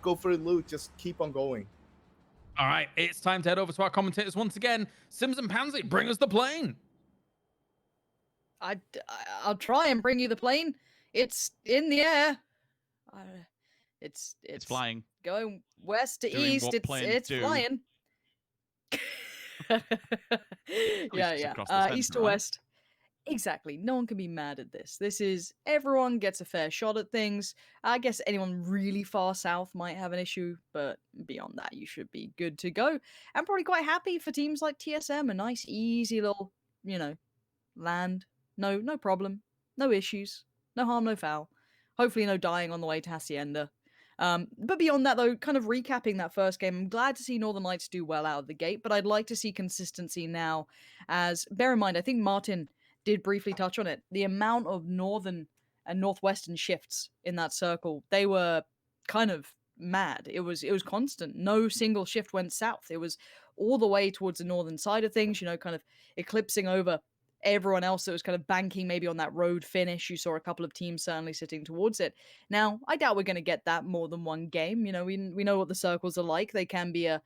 go for the loot. Just keep on going. All right, it's time to head over to our commentators once again. Sims and Pansy, bring us the plane. I'll try and bring you the plane. It's in the air. It's flying. Going west to Doing east. what planes It's do. flying. Yeah. Across the East center, to right? west. Exactly. No one can be mad at this. This is everyone gets a fair shot at things. I guess anyone really far south might have an issue, but beyond that, you should be good to go. I'm probably quite happy for teams like TSM, a nice, easy little, land. No problem. No issues. No harm, no foul. Hopefully, no dying on the way to Hacienda. But beyond that, though, kind of recapping that first game, I'm glad to see Northern Lights do well out of the gate, but I'd like to see consistency now. As bear in mind, I think Martin did briefly touch on it. The amount of northern and northwestern shifts in that circle, they were kind of mad. It was constant. No single shift went south. It was all the way towards the northern side of things, kind of eclipsing over everyone else that was kind of banking maybe on that road finish. You saw a couple of teams certainly sitting towards it. Now, I doubt we're going to get that more than one game. We know what the circles are like. They can be a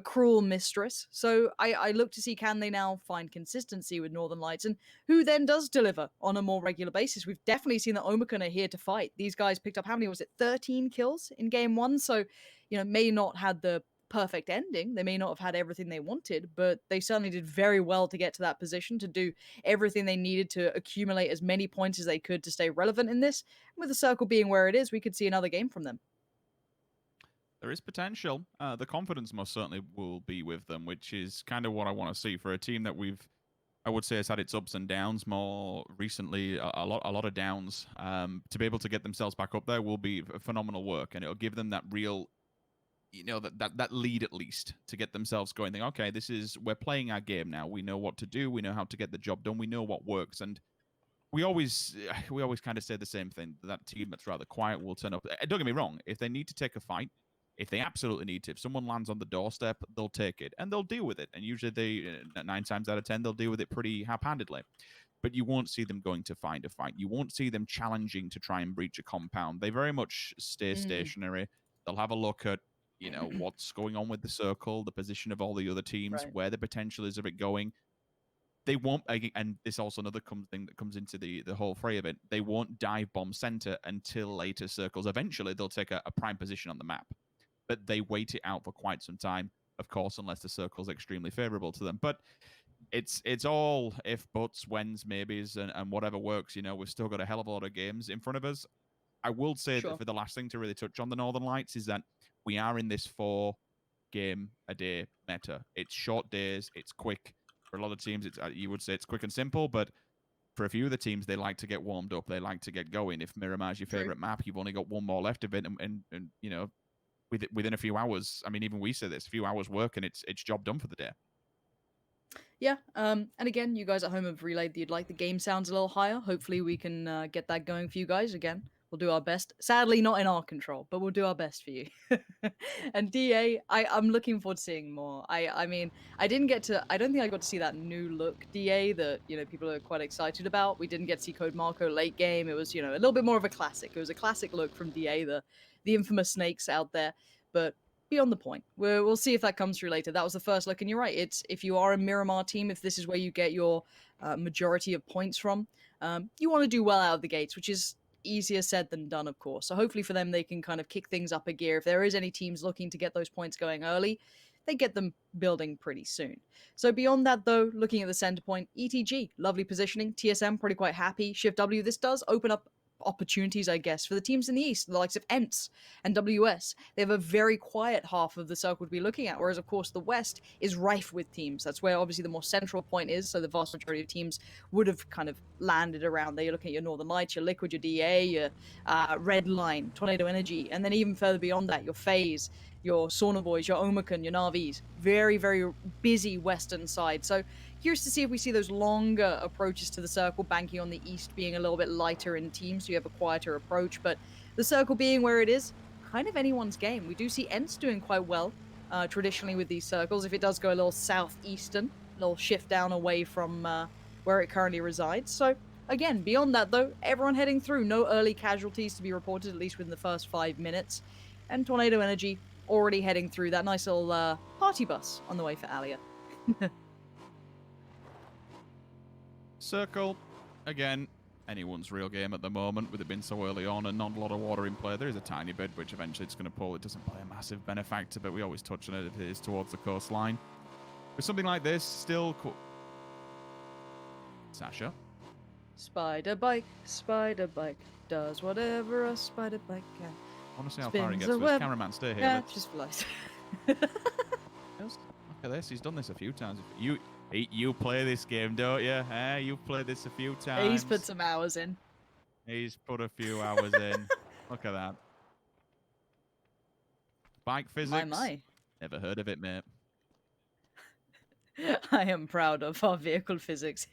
cruel mistress. So I look to see, can they now find consistency with Northern Lights, and who then does deliver on a more regular basis? We've definitely seen that Omicron are here to fight. These guys picked up, how many was it, 13 kills in game one? So, may not have the perfect ending. They may not have had everything they wanted, but they certainly did very well to get to that position, to do everything they needed to accumulate as many points as they could to stay relevant in this. With the circle being where it is, we could see another game from them. There is potential. The confidence most certainly will be with them, which is kind of what I want to see for a team that I would say has had its ups and downs more recently, a lot of downs. To be able to get themselves back up there will be phenomenal work, and it'll give them that real, that lead at least to get themselves going. Think, okay, we're playing our game now. We know what to do. We know how to get the job done. We know what works, and we always kind of say the same thing. That team that's rather quiet will turn up. Don't get me wrong. If they need to take a fight, if they absolutely need to, if someone lands on the doorstep, they'll take it and they'll deal with it. And usually 9 times out of 10, they'll deal with it pretty half-handedly. But you won't see them going to find a fight. You won't see them challenging to try and breach a compound. They very much stay stationary. They'll have a look at, what's going on with the circle, the position of all the other teams, right, where the potential is of it going. They won't, and this also another thing that comes into the whole fray of it, they won't dive bomb center until later circles. Eventually, they'll take a prime position on the map. But they wait it out for quite some time, of course, unless the circle's extremely favorable to them. But it's all if, buts, whens, maybes, and whatever works. We've still got a hell of a lot of games in front of us. I will say that for the last thing to really touch on the Northern Lights is that we are in this 4-game-a-day meta. It's short days. It's quick. For a lot of teams, you would say it's quick and simple, but for a few of the teams, they like to get warmed up. They like to get going. If Miramar's your favorite map, you've only got one more left of it, and within a few hours, I mean, even we say this, a few hours work, and it's job done for the day. Yeah, and again, you guys at home have relayed that you'd like the game sounds a little higher. Hopefully we can get that going for you guys. Again, we'll do our best. Sadly, not in our control, but we'll do our best for you. And DA, I'm looking forward to seeing more. I mean, I don't think I got to see that new look DA that, people are quite excited about. We didn't get to see Code Marco late game. It was, a little bit more of a classic. It was a classic look from DA, the infamous snakes out there. But beyond the point, we'll see if that comes through later. That was the first look, and you're right. It's if you are a Miramar team, if this is where you get your majority of points from, you want to do well out of the gates, which is easier said than done, of course. So hopefully for them, they can kind of kick things up a gear. If there is any teams looking to get those points going early, they get them building pretty soon. So beyond that, though, looking at the center point, ETG, lovely positioning. TSM, pretty quite happy. Shift W, this does open up opportunities, I guess, for the teams in the East, the likes of ENTS and WS. They have a very quiet half of the circle to be looking at, whereas, of course, the West is rife with teams. That's where, obviously, the more central point is, so the vast majority of teams would have kind of landed around there. You're looking at your Northern Lights, your Liquid, your DA, your Red Line, Tornado Energy, and then even further beyond that, your FaZe, your Sauna Boys, your Omicron, your Na'Vis. Very, very busy western side. So curious to see if we see those longer approaches to the circle, banking on the East being a little bit lighter in teams, so you have a quieter approach. But the circle being where it is, kind of anyone's game. We do see ENTS doing quite well traditionally with these circles. If it does go a little southeastern, a little shift down away from where it currently resides. So again, beyond that though, everyone heading through. No early casualties to be reported, at least within the first 5 minutes. and Tornado Energy already heading through that nice little party bus on the way for Alia. Circle, again, anyone's real game at the moment, with it being so early on and not a lot of water in play. There is a tiny bit, which eventually it's going to pull. It doesn't play a massive benefactor, but we always touch on it if it is towards the coastline. With something like this, still cool. Sasha. Spider bike, does whatever a spider bike can. I want to see how far he Spins gets a with his web. cameraman. Stay here. Yeah, Let's- just flies. Look at this. He's done this a few times. You play this game, don't you? You've played this a few times. He's put some hours in. He's put a few hours in. Look at that. Bike physics. My. Never heard of it, mate. I am proud of our vehicle physics.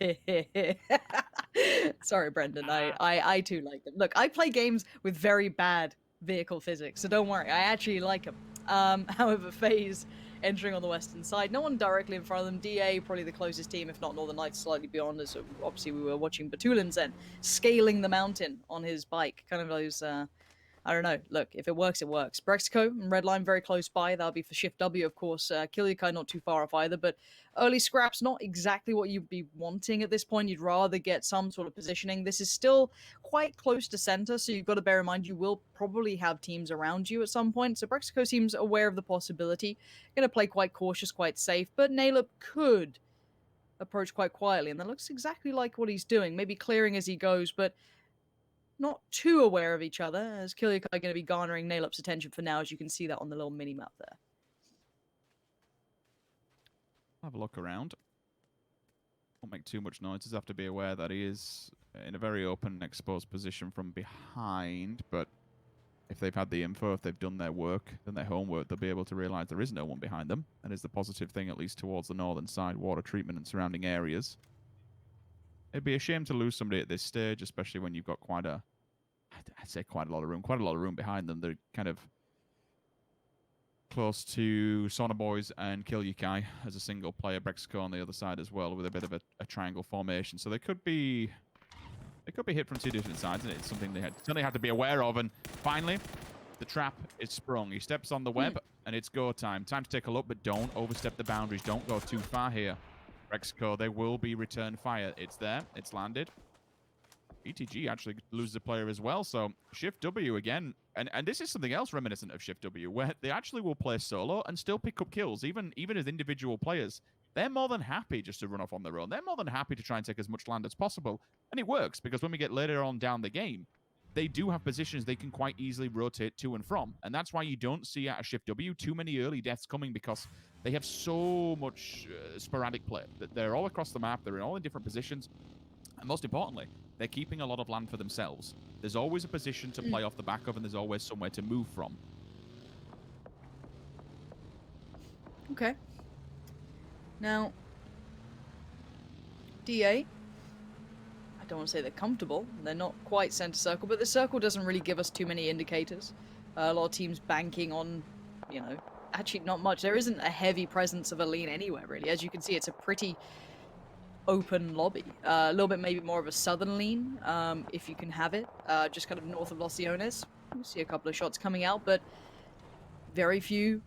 Sorry, Brendan. I too like them. Look, I play games with very bad vehicle physics, so don't worry. I actually like them. However, FaZe entering on the western side. No one directly in front of them. DA, probably the closest team, if not Northern Knights, slightly beyond us. Obviously, we were watching Batulin's then, scaling the mountain on his bike. Kind of those, I don't know. Look, if it works, it works. Brexico and Redline very close by. That'll be for Shift W, of course. Kilyakai not too far off either, but early scraps, not exactly what you'd be wanting at this point. You'd rather get some sort of positioning. This is still quite close to center, so you've got to bear in mind you will probably have teams around you at some point. So Brexico seems aware of the possibility. Going to play quite cautious, quite safe, but Naylup could approach quite quietly, and that looks exactly like what he's doing. Maybe clearing as he goes, but not too aware of each other, as Kilyakai going to be garnering Nailup's attention for now, as you can see that on the little mini-map there. Have a look around. Won't make too much noise. Just have to be aware that he is in a very open and exposed position from behind, but if they've had the info, if they've done their work, done their homework, they'll be able to realize there is no one behind them. That is the positive thing, at least towards the northern side, water treatment and surrounding areas. It'd be a shame to lose somebody at this stage, especially when you've got I'd say quite a lot of room behind them. They're kind of close to Sauna Boys and Kilyakai as a single player, Brexico on the other side as well, with a bit of a triangle formation. So they could be hit from two different sides, and it's something they certainly have to be aware of. And finally, the trap is sprung. He steps on the web, and it's go time. Time to take a look, but don't overstep the boundaries. Don't go too far here. Brexico, they will be return fire. It's there. It's landed. ETG actually loses a player as well, so Shift W again, and this is something else reminiscent of Shift W, where they actually will play solo and still pick up kills, even as individual players. They're more than happy just to run off on their own. They're more than happy to try and take as much land as possible, and it works, because when we get later on down the game, they do have positions they can quite easily rotate to and from, and that's why you don't see out of Shift W too many early deaths coming, because they have so much sporadic play. They're all across the map, they're all in different positions, and most importantly, they're keeping a lot of land for themselves. There's always a position to play off the back of, and there's always somewhere to move from. Okay. Now, DA, I don't want to say they're comfortable. They're not quite center circle, but the circle doesn't really give us too many indicators. A lot of teams banking on, actually not much. There isn't a heavy presence of a lean anywhere, really. As you can see, it's a pretty open lobby. A little bit maybe more of a southern lean, if you can have it. Just kind of north of Los Leones. You see a couple of shots coming out, but very few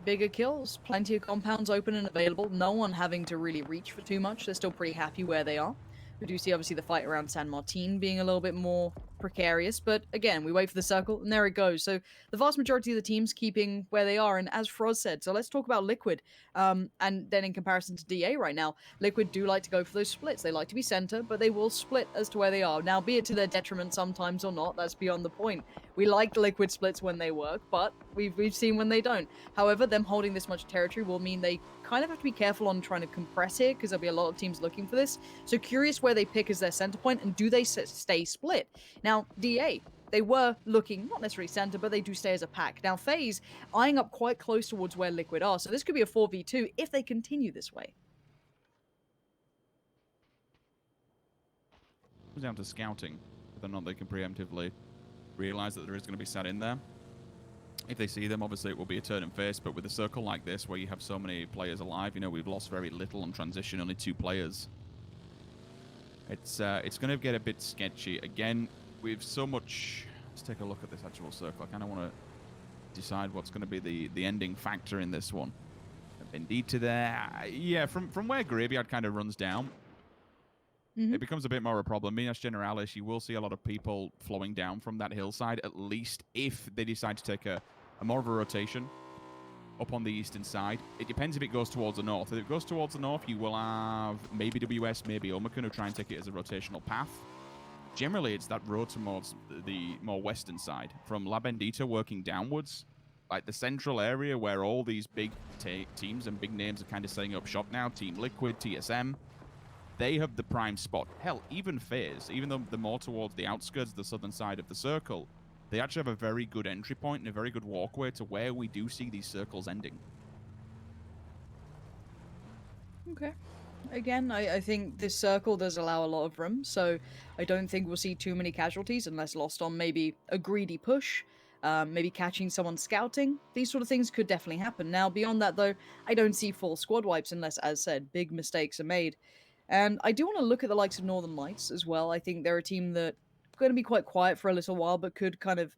bigger kills. Plenty of compounds open and available. No one having to really reach for too much. They're still pretty happy where they are. We do see, obviously, the fight around San Martin being a little bit more precarious, but again, we wait for the circle, and there it goes. So the vast majority of the teams keeping where they are, and as Froz said, so let's talk about Liquid, and then in comparison to DA right now, Liquid do like to go for those splits. They like to be center, but they will split as to where they are. Now, be it to their detriment sometimes or not, that's beyond the point. We like Liquid splits when they work, but we've seen when they don't. However, them holding this much territory will mean they kind of have to be careful on trying to compress here, because there'll be a lot of teams looking for this. So curious where they pick as their center point, and do they stay split? Now, DA, they were looking, not necessarily center, but they do stay as a pack. Now, FaZe, eyeing up quite close towards where Liquid are, so this could be a 4v2 if they continue this way. It comes down to scouting, whether or not they can preemptively realize that there is going to be sat in there. If they see them, obviously it will be a turn and face, but with a circle like this, where you have so many players alive, we've lost very little on transition, only 2 players. It's going to get a bit sketchy. Again, with so much... Let's take a look at this actual circle. I kind of want to decide what's going to be the ending factor in this one. Bendita there. Yeah, from where Graveyard kind of runs down, it becomes a bit more of a problem. Minas Generalis, you will see a lot of people flowing down from that hillside, at least if they decide to take a more of a rotation up on the eastern side. It depends if it goes towards the north. If it goes towards the north, you will have maybe WS, maybe Omicron who try and take it as a rotational path. Generally, it's that road towards the more western side. From La Bendita working downwards, like the central area where all these big teams and big names are kind of setting up shop now, Team Liquid, TSM, they have the prime spot. Hell, even FaZe, even though they're more towards the outskirts, the southern side of the circle, they actually have a very good entry point and a very good walkway to where we do see these circles ending. Okay. Again, I think this circle does allow a lot of room, so I don't think we'll see too many casualties unless lost on maybe a greedy push, maybe catching someone scouting. These sort of things could definitely happen. Now, beyond that, though, I don't see full squad wipes unless, as said, big mistakes are made. And I do want to look at the likes of Northern Lights as well. I think they're a team that are going to be quite quiet for a little while, but could kind of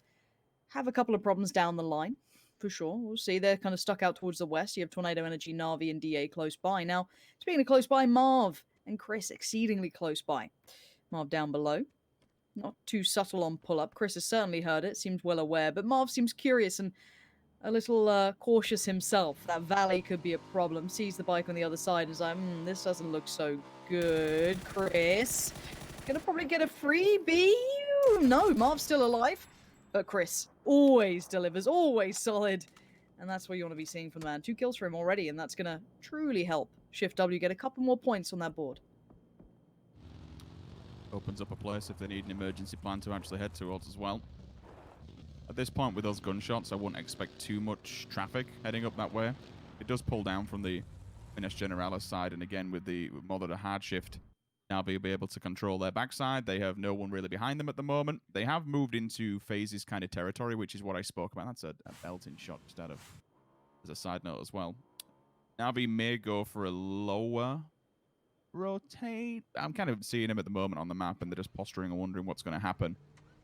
have a couple of problems down the line. For sure. We'll see. They're kind of stuck out towards the west. You have Tornado Energy, Navi, and DA close by. Now, speaking of close by, Marv and Chris exceedingly close by. Marv down below. Not too subtle on pull-up. Chris has certainly heard it, seems well aware, but Marv seems curious and a little cautious himself. That valley could be a problem. Sees the bike on the other side and is like, this doesn't look so good, Chris. Gonna probably get a freebie? No, Marv's still alive. But Chris always delivers, always solid. And that's what you want to be seeing from the man. 2 kills for him already, and that's going to truly help Shift W get a couple more points on that board. Opens up a place if they need an emergency plan to actually head towards as well. At this point, with those gunshots, I wouldn't expect too much traffic heading up that way. It does pull down from the Minas Generalis side, and again, with more than a hard shift, now they'll be able to control their backside. They have no one really behind them at the moment. They have moved into FaZe's kind of territory, which is what I spoke about. That's a belting shot just out of as a side note as well. Navi may go for a lower rotate. I'm kind of seeing him at the moment on the map, and they're just posturing and wondering what's going to happen.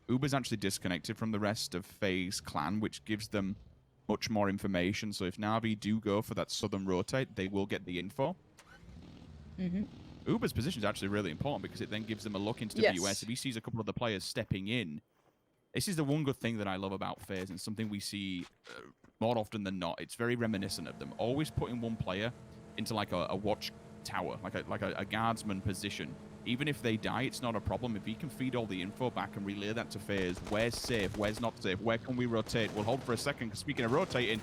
Uber's actually disconnected from the rest of FaZe clan, which gives them much more information. So if Navi do go for that southern rotate, they will get the info. Uber's position is actually really important because it then gives them a look into WS. Yes. If he sees a couple of the players stepping in, this is the one good thing that I love about FaZe and something we see more often than not. It's very reminiscent of them. Always putting one player into like a watch tower, like a guardsman position. Even if they die, it's not a problem. If he can feed all the info back and relay that to FaZe, where's safe, where's not safe, where can we rotate? We'll hold for a second, because speaking of rotating,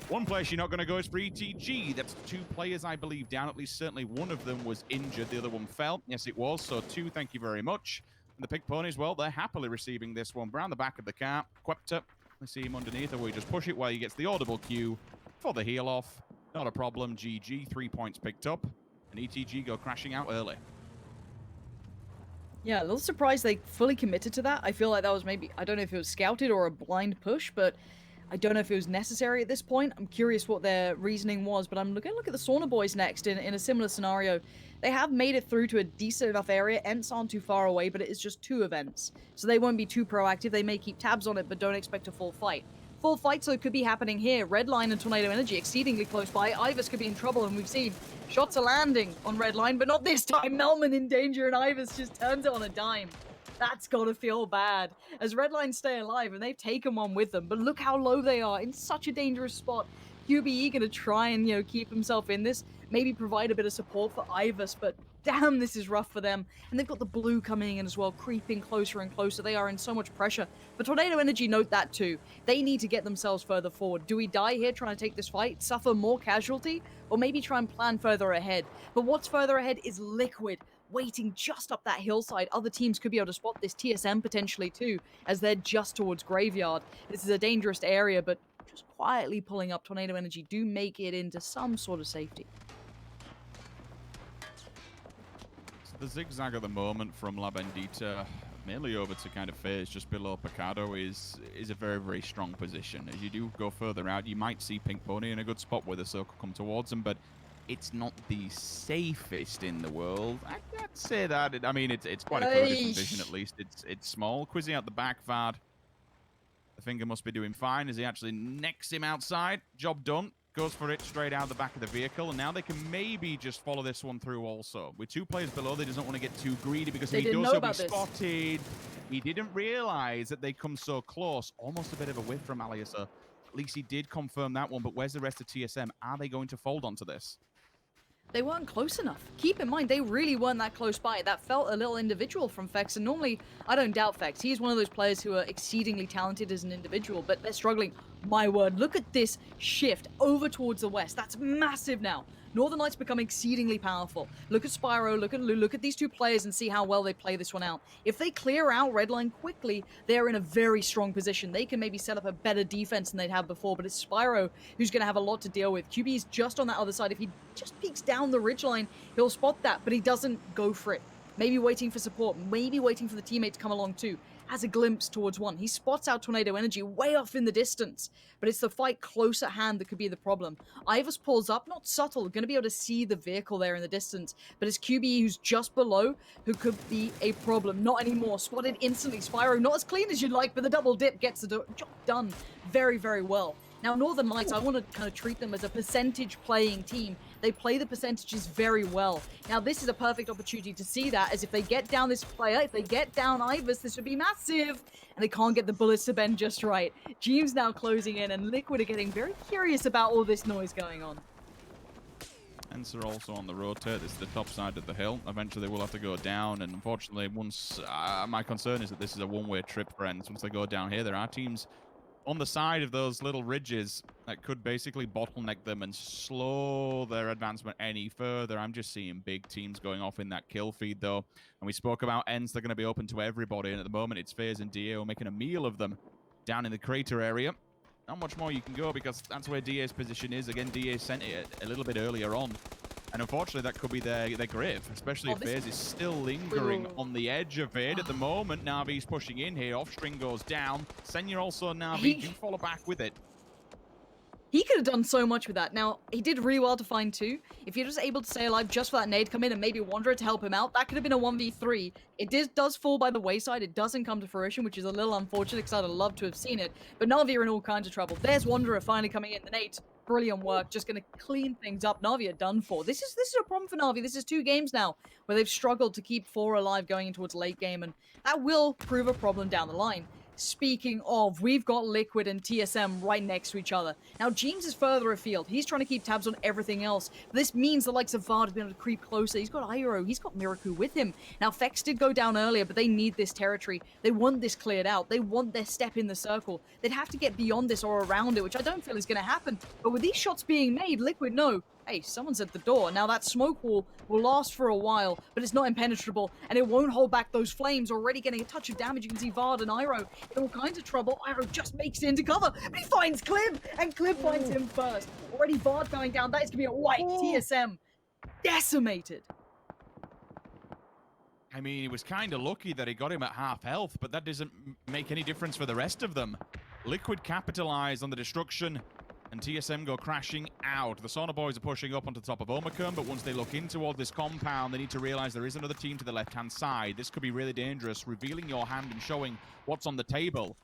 one place you're not going to go is for ETG. That's 2 players, I believe, down. At least certainly one of them was injured. The other one fell. Yes, it was. So 2, thank you very much. And the Pig Ponies, well, they're happily receiving this one. Around the back of the car. Quepta. Let's see him underneath, or we just push it while he gets the audible cue for the heal off. Not a problem. GG. 3 points picked up. And ETG go crashing out early. Yeah, a little surprised they fully committed to that. I feel like that was maybe, I don't know if it was scouted or a blind push, but I don't know if it was necessary at this point. I'm curious what their reasoning was, but I'm looking at the Sauna Boys next in a similar scenario. They have made it through to a decent enough area. Ents aren't too far away, but it is just 2 events. So they won't be too proactive. They may keep tabs on it, but don't expect a full fight. Full fight, so it could be happening here. Redline and Tornado Energy exceedingly close by. Ivers could be in trouble, and we've seen shots are landing on Redline, but not this time. Melman in danger, and Ivers just turns it on a dime. That's gotta feel bad. As Redline stay alive, and they've taken one with them, but look how low they are in such a dangerous spot. QBE gonna try and, keep himself in this, maybe provide a bit of support for Ivers, but damn, this is rough for them. And they've got the blue coming in as well, creeping closer and closer. They are in so much pressure. But Tornado Energy note that too. They need to get themselves further forward. Do we die here trying to take this fight, suffer more casualty, or maybe try and plan further ahead? But what's further ahead is Liquid, waiting just up that hillside. Other teams could be able to spot this, TSM potentially too, as they're just towards Graveyard. This is a dangerous area, but just quietly pulling up Tornado Energy do make it into some sort of safety. The zigzag at the moment from La Bendita, mainly over to kind of FaZe just below Picado, is a very, very strong position. As you do go further out, you might see Pink Pony in a good spot where the circle come towards them, but it's not the safest in the world. I'd say that. I mean, it's quite a different vision at least. It's small. Quizzy out the back, Vard. The finger must be doing fine as he actually necks him outside. Job done. Goes for it straight out the back of the vehicle, and now they can maybe just follow this one through also. With 2 players below, they doesn't want to get too greedy because if he does, he'll be spotted. He didn't realize that they'd come so close. Almost a bit of a whiff from Alias. At least he did confirm that one, but where's the rest of TSM? Are they going to fold onto this? They weren't close enough. Keep in mind, they really weren't that close by. That felt a little individual from Fex, and normally, I don't doubt Fex. He's one of those players who are exceedingly talented as an individual, but they're struggling. My word, look at this shift over towards the west. That's massive now. Northern Lights become exceedingly powerful. Look at Spyro, look at Lou, look at these 2 players and see how well they play this one out. If they clear out Redline quickly, they're in a very strong position. They can maybe set up a better defense than they'd have before, but it's Spyro who's going to have a lot to deal with. QB is just on that other side. If he just peeks down the ridgeline, he'll spot that, but he doesn't go for it. Maybe waiting for support, maybe waiting for the teammate to come along too. Has a glimpse towards one. He spots out Tornado Energy way off in the distance, but it's the fight close at hand that could be the problem. Ivers pulls up, not subtle, going to be able to see the vehicle there in the distance, but it's QB who's just below who could be a problem. Not anymore. Spotted instantly. Spyro, not as clean as you'd like, but the double dip gets the job done very, very well. Now, Northern Lights, I want to kind of treat them as a percentage playing team. They play the percentages very well. Now, this is a perfect opportunity to see that, as if they get down this player, if they get down Ivers, this would be massive. And they can't get the bullets to bend just right. Jeems now closing in, and Liquid are getting very curious about all this noise going on. Ents are also on the rotate. This is the top side of the hill. Eventually, they will have to go down, and unfortunately, once my concern is that this is a one-way trip for Ents. Once they go down here, there are teams on the side of those little ridges that could basically bottleneck them and slow their advancement any further. I'm just seeing big teams going off in that kill feed, though. And we spoke about Ents. They're going to be open to everybody, and at the moment, it's FaZe and DA making a meal of them down in the crater area. Not much more you can go because that's where DA's position is. Again, DA sent it a little bit earlier on. And unfortunately, that could be their grave, especially if FaZe is still lingering on the edge of it at the moment. Na'Vi's pushing in here. Offstring goes down. Senya also Na'Vi do follow back with it. He could have done so much with that. Now, he did really well to find 2. If you're just able to stay alive just for that nade come in and maybe Wanderer to help him out, that could have been a 1v3. It does fall by the wayside. It doesn't come to fruition, which is a little unfortunate because I'd have loved to have seen it. But Na'Vi are in all kinds of trouble. There's Wanderer finally coming in. The nade, brilliant work. Just going to clean things up. Na'Vi are done for. This is a problem for Na'Vi. This is 2 games now where they've struggled to keep 4 alive going into towards late game, and that will prove a problem down the line. Speaking of, we've got Liquid and TSM right next to each other. Now, Jeems is further afield. He's trying to keep tabs on everything else. This means the likes of Vard have been able to creep closer. He's got Iroh. He's got Miraku with him. Now, Fex did go down earlier, but they need this territory. They want this cleared out. They want their step in the circle. They'd have to get beyond this or around it, which I don't feel is going to happen. But with these shots being made, Liquid know, hey, someone's at the door. Now, that smoke wall will last for a while, but it's not impenetrable, and it won't hold back those flames. Already getting a touch of damage. You can see Vard and Iroh in all kinds of trouble. Iroh just makes it into cover, but he finds Clib, and Clib finds him first. Already Vard going down. That is going to be a white. TSM decimated. I mean, he was kind of lucky that he got him at half health, but that doesn't make any difference for the rest of them. Liquid capitalized on the destruction, and TSM go crashing out. The Sauna boys are pushing up onto the top of Omicron, but once they look in toward this compound, they need to realize there is another team to the left-hand side. This could be really dangerous, revealing your hand and showing what's on the table.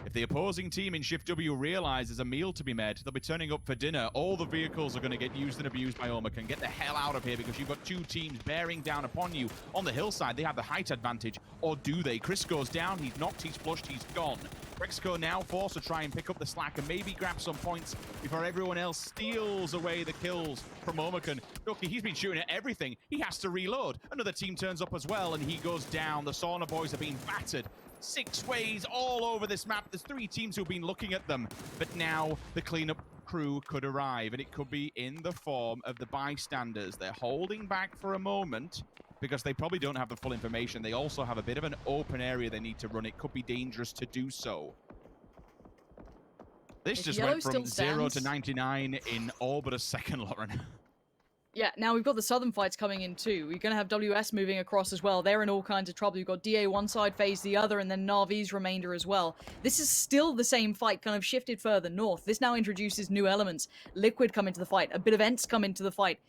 If the opposing team in Shift W realize there's a meal to be made, they'll be turning up for dinner. All the vehicles are going to get used and abused by Omicron. Get the hell out of here because you've got 2 teams bearing down upon you. On the hillside, they have the height advantage. Or do they? Chris goes down. He's knocked. He's flushed. He's gone. Rexco now forced to try and pick up the slack and maybe grab some points before everyone else steals away the kills from Omicron. Look, he's been shooting at everything. He has to reload. Another team turns up as well, and he goes down. The Sauna boys are being battered 6 ways all over this map. There's 3 teams who've been looking at them, but now the cleanup crew could arrive, and it could be in the form of the bystanders. They're holding back for a moment because they probably don't have the full information. They also have a bit of an open area they need to run. It could be dangerous to do so. This just went from 0 to 99 in all but a second, Lauren. Yeah, now we've got the Southern fights coming in too. We're going to have WS moving across as well. They're in all kinds of trouble. You've got DA one side, FaZe the other, and then Na'Vi's remainder as well. This is still the same fight, kind of shifted further north. This now introduces new elements. Liquid come into the fight. A bit of Ents come into the fight.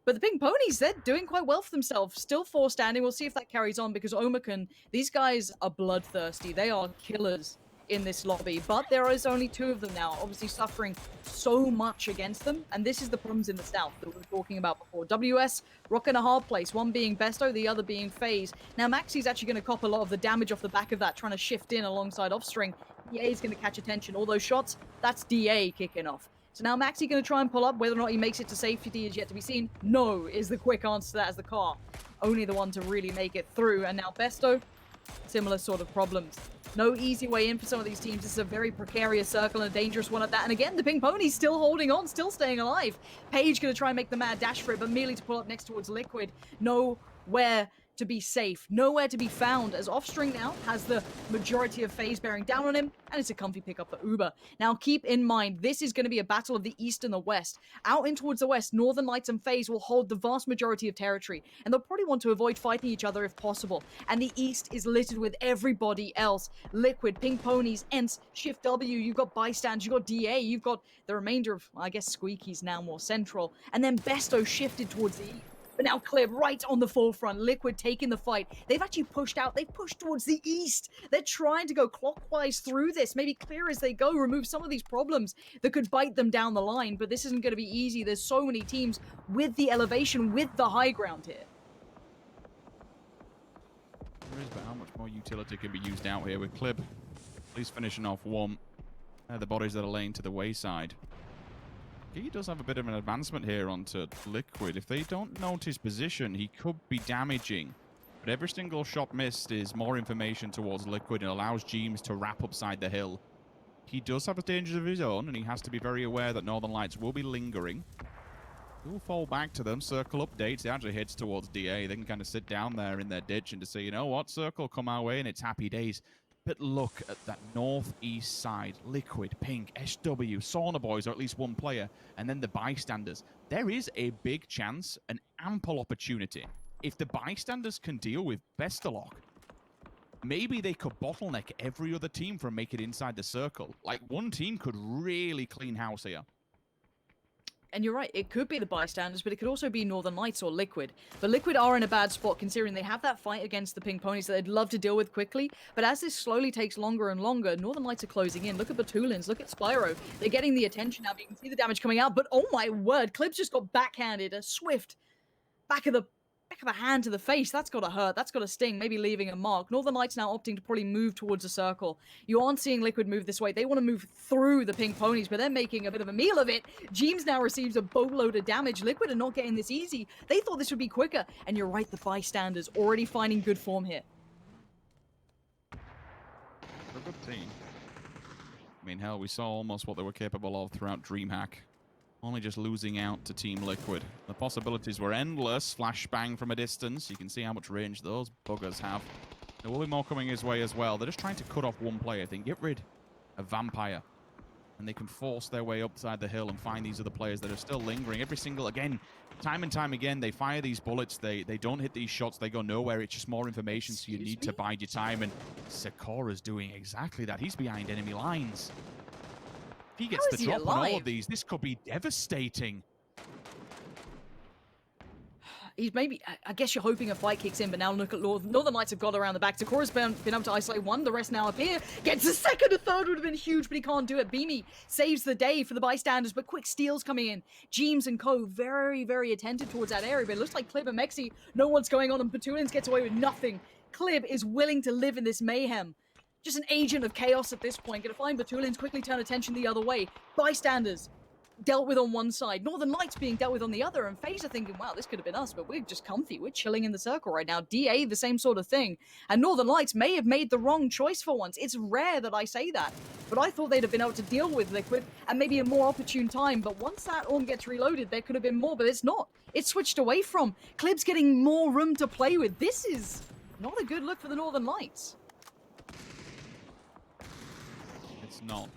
But the Pink Ponies, they're doing quite well for themselves. Still 4 standing. We'll see if that carries on because Omicron, these guys are bloodthirsty. They are killers. in this lobby, but there is only 2 of them now, obviously suffering so much against them, and this is the problems in the south that we were talking about before. WS rocking a hard place, one being Besto, the other being FaZe. Now Maxi's actually going to cop a lot of the damage off the back of that, trying to shift in alongside Offstring. DA is going to catch attention. All those shots, that's DA kicking off. So now Maxi going to try and pull up. Whether or not he makes it to safety is yet to be seen. No is the quick answer to that, as the car only the one to really make it through. And now Besto, similar sort of problems. No easy way in for some of these teams. This is a very precarious circle and a dangerous one at that. And again, the Pink Pony's still holding on, still staying alive. Paige going to try and make the mad dash for it, but merely to pull up next towards Liquid. Nowhere to be safe, nowhere to be found, as Offstring now has the majority of FaZe bearing down on him, and it's a comfy pickup for Uber. Now keep in mind, this is going to be a battle of the east and the west. Out in towards the west, Northern Lights and FaZe will hold the vast majority of territory, and they'll probably want to avoid fighting each other if possible. And the east is littered with everybody else. Liquid, Pink Ponies, Ents, Shift W, you've got Bystanders, you've got DA, you've got the remainder of, I guess, Squeaky's now more central, and then Besto shifted towards the east. But now Clib right on the forefront. Liquid taking the fight. They've actually pushed out. They've pushed towards the east. They're trying to go clockwise through this. Maybe clear as they go. Remove some of these problems that could bite them down the line. But this isn't going to be easy. There's so many teams with the elevation, with the high ground here. There is, but how much more utility can be used out here with Clib? At least finishing off one. The bodies that are laying to the wayside. He does have a bit of an advancement here onto Liquid. If they don't note his position, he could be damaging. But every single shot missed is more information towards Liquid and allows Jeems to wrap upside the hill. He does have a dangers of his own, and he has to be very aware that Northern Lights will be lingering. He'll fall back to them. Circle updates. He actually heads towards DA. They can kind of sit down there in their ditch and to say, you know what, Circle, come our way, and it's happy days. But look at that northeast side. Liquid, Pink, SW, Sauna Boys, or at least one player, and then the Bystanders. There is a big chance, an ample opportunity. If the Bystanders can deal with Bestalok, maybe they could bottleneck every other team from making it inside the circle. Like, one team could really clean house here. And you're right, it could be the Bystanders, but it could also be Northern Lights or Liquid. But Liquid are in a bad spot considering they have that fight against the Pink Ponies that they'd love to deal with quickly. But as this slowly takes longer and longer, Northern Lights are closing in. Look at Batulins, look at Spyro. They're getting the attention now, but you can see the damage coming out. But oh my word, Clib's just got backhanded. A swift back of a hand to the face. That's got to hurt. That's got to sting, maybe leaving a mark. Northern Lights now opting to probably move towards a circle. You aren't seeing Liquid move this way. They want to move through the Pink Ponies, but they're making a bit of a meal of it. Jeems now receives a boatload of damage. Liquid are not getting this easy. They thought this would be quicker. And you're right, the Bystanders already finding good form here. They're a good team. I mean, hell, we saw almost what they were capable of throughout DreamHack. Only just losing out to Team Liquid. The possibilities were endless. Flashbang from a distance. You can see how much range those buggers have. There will be more coming his way as well. They're just trying to cut off one player. They can get rid of Vampire. And they can force their way upside the hill and find these other players that are still lingering. Every single, again, time and time again, they fire these bullets. They don't hit these shots. They go nowhere. It's just more information, so you need to bide your time. And Sakura's doing exactly that. He's behind enemy lines. If he gets the drop on all of these, this could be devastating. He's maybe, I guess you're hoping a fight kicks in, but now look at Northern Lights have got around the back. Sakura's been able to isolate one, the rest now appear. Gets a second, a third would have been huge, but he can't do it. Beamy saves the day for the Bystanders, but quick steals coming in. Jeems and Co. very, very attentive towards that area, but it looks like Clib and Mexi know what's going on, and Batulins gets away with nothing. Clib is willing to live in this mayhem. Just an agent of chaos at this point. Gonna find Batulins, quickly turn attention the other way. Bystanders dealt with on one side, Northern Lights being dealt with on the other, and FaZe are thinking, wow, this could have been us, but we're just comfy. We're chilling in the circle right now. DA, the same sort of thing. And Northern Lights may have made the wrong choice for once. It's rare that I say that, but I thought they'd have been able to deal with Liquid and maybe a more opportune time, but once that orb gets reloaded, there could have been more, but it's not. It's switched away from. Clib's getting more room to play with. This is not a good look for the Northern Lights. It's not.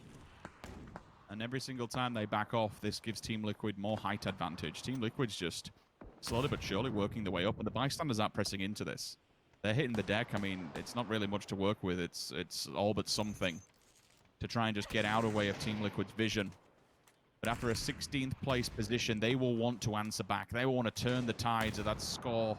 And every single time they back off, this gives Team Liquid more height advantage. Team Liquid's just slowly but surely working their way up, and the Bystanders aren't pressing into this. They're hitting the deck. I mean, it's not really much to work with. It's all but something to try and just get out of the way of Team Liquid's vision. But after a 16th place position, they will want to answer back. They will want to turn the tides of that score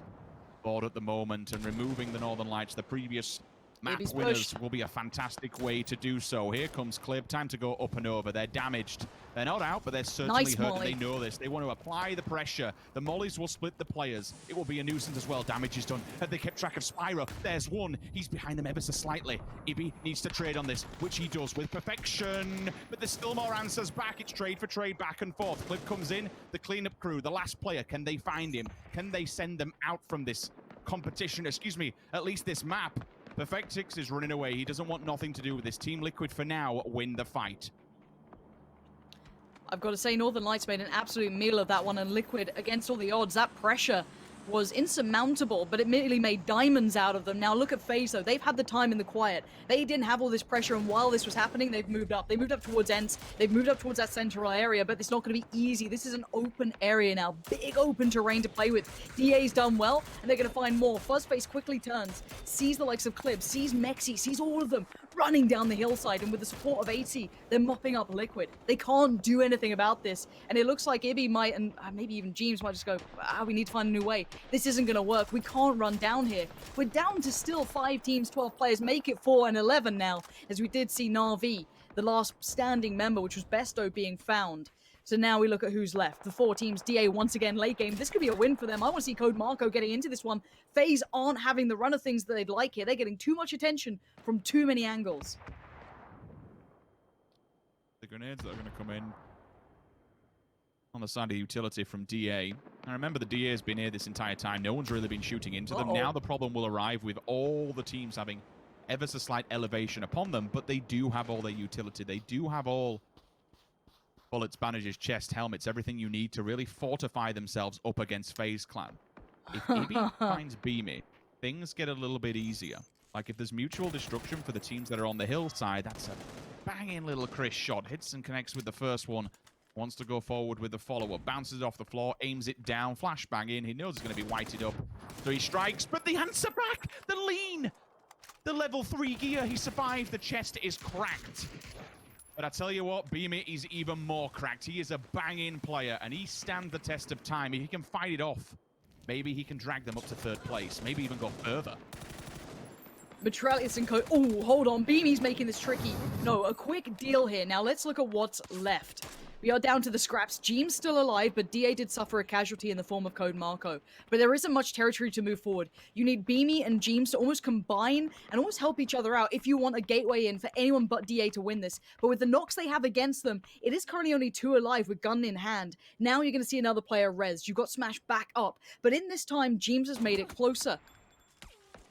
board at the moment, and removing the Northern Lights, the previous Map Baby's winners pushed. will be a fantastic way to do so. Here comes Clib. Time to go up and over. They're damaged. They're not out, but they're certainly Nice hurt, molly. and they know this. They want to apply the pressure. The mollies will split the players. It will be a nuisance as well. Damage is done. Have they kept track of Spyro? There's one. He's behind them ever so slightly. Ibi needs to trade on this, which he does with perfection. But there's still more answers back. It's trade for trade, back and forth. Clib comes in. The cleanup crew, the last player. Can they find him? Can they send them out from this competition? Excuse me, at least this map. Perfectix is running away. He doesn't want nothing to do with this. Team Liquid, for now, win the fight. I've got to say, Northern Lights made an absolute meal of that one, and Liquid, against all the odds, that pressure was insurmountable, but it immediately made diamonds out of them. Now look at FaZe though, they've had the time in the quiet. They didn't have all this pressure, and while this was happening, they've moved up. They moved up towards Ents, they've moved up towards that central area, but it's not going to be easy. This is an open area now, big open terrain to play with. DA's done well, and they're going to find more. Fuzzface quickly turns, sees the likes of Clib, sees Mexi, sees all of them running down the hillside, and with the support of 80, they're mopping up Liquid. They can't do anything about this, and it looks like Ibi might, and maybe even James might just go, we need to find a new way. This isn't going to work. We can't run down here. We're down to still 5 teams, 12 players, make it 4 and 11 now, as we did see Na'Vi, the last standing member, which was Besto, being found. So now we look at who's left. The 4 teams, DA once again late game. This could be a win for them. I want to see Code Marco getting into this one. FaZe aren't having the run of things that they'd like here. They're getting too much attention from too many angles. The grenades that are going to come in on the side of utility from DA. And remember, the DA has been here this entire time. No one's really been shooting into them. Now the problem will arrive with all the teams having ever so slight elevation upon them, but they do have all their utility. They do have all bullets, bandages, chest, helmets, everything you need to really fortify themselves up against FaZe Clan. If Ibi finds Beamy, things get a little bit easier. Like if there's mutual destruction for the teams that are on the hillside, that's a banging little Chris shot. Hits and connects with the first one. Wants to go forward with the follow-up. Bounces off the floor, aims it down, flashbang in. He knows it's going to be whited up. So he strikes, but the answer back! The lean! The level 3 gear, he survived. The chest is cracked. But I tell you what, Beamy is even more cracked. He is a banging player, and he stands the test of time. If he can fight it off, maybe he can drag them up to 3rd place. Maybe even go further. Metralius and Code. Oh, hold on. Beamy's making this tricky. No, a quick deal here. Now let's look at what's left. We are down to the scraps. Jeem's still alive, but DA did suffer a casualty in the form of Code Marco. But there isn't much territory to move forward. You need Beamy and Jeems to almost combine and almost help each other out if you want a gateway in for anyone but DA to win this. But with the knocks they have against them, it is currently only 2 alive with gun in hand. Now you're going to see another player res. You've got Smash back up. But in this time, Jeems has made it closer.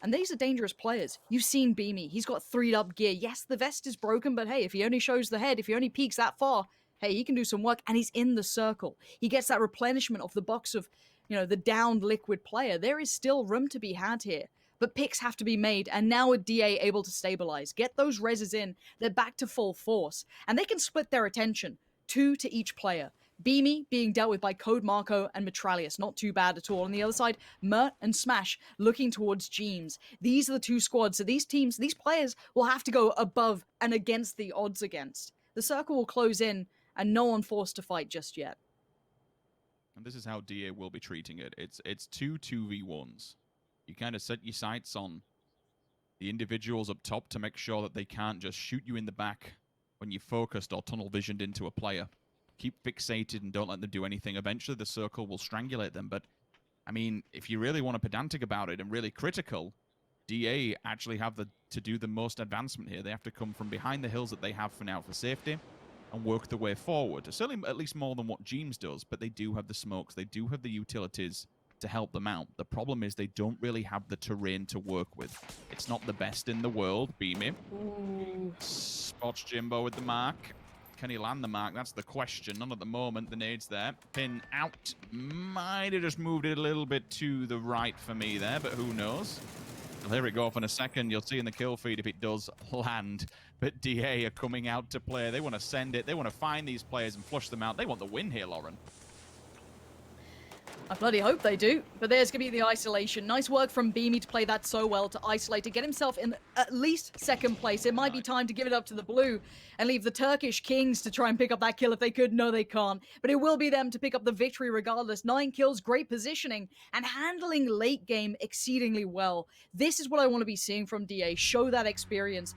And these are dangerous players. You've seen Beamy. He's got 3'd up gear. Yes, the vest is broken, but hey, if he only shows the head, if he only peeks that far, hey, he can do some work, and he's in the circle. He gets that replenishment off the box of, the downed Liquid player. There is still room to be had here. But picks have to be made, and now with DA able to stabilize, get those reses in, they're back to full force. And they can split their attention, 2 to each player. Beamy being dealt with by Code Marco and Metralius, not too bad at all. On the other side, Mert and Smash looking towards Jeems. These are the 2 squads, so these teams, these players will have to go above and against the odds against. The circle will close in, and no one forced to fight just yet. And this is how DA will be treating it. It's 2 2v1s. You kind of set your sights on the individuals up top to make sure that they can't just shoot you in the back when you're focused or tunnel visioned into a player. Keep fixated and don't let them do anything. Eventually the circle will strangulate them. But, I mean, if you really want to pedantic about it and really critical, DA actually have to do the most advancement here. They have to come from behind the hills that they have for now for safety and work the way forward. Certainly at least more than what Jeems does, but they do have the smokes. They do have the utilities to help them out. The problem is they don't really have the terrain to work with. It's not the best in the world. Beamy. Spots Jimbo with the mark. Can he land the mark? That's the question. None at the moment. The nade's there. Pin out. Might have just moved it a little bit to the right for me there, but who knows? We'll hear it go off in a second. You'll see in the kill feed if it does land. But DA are coming out to play. They want to send it. They want to find these players and flush them out. They want the win here, Lauren. I bloody hope they do. But there's going to be the isolation. Nice work from Beamy to play that so well, to isolate, to get himself in at least second place. It might be time to give it up to the blue and leave the Turkish Kings to try and pick up that kill if they could. No, they can't. But it will be them to pick up the victory regardless. 9 kills, great positioning, and handling late game exceedingly well. This is what I want to be seeing from DA. Show that experience.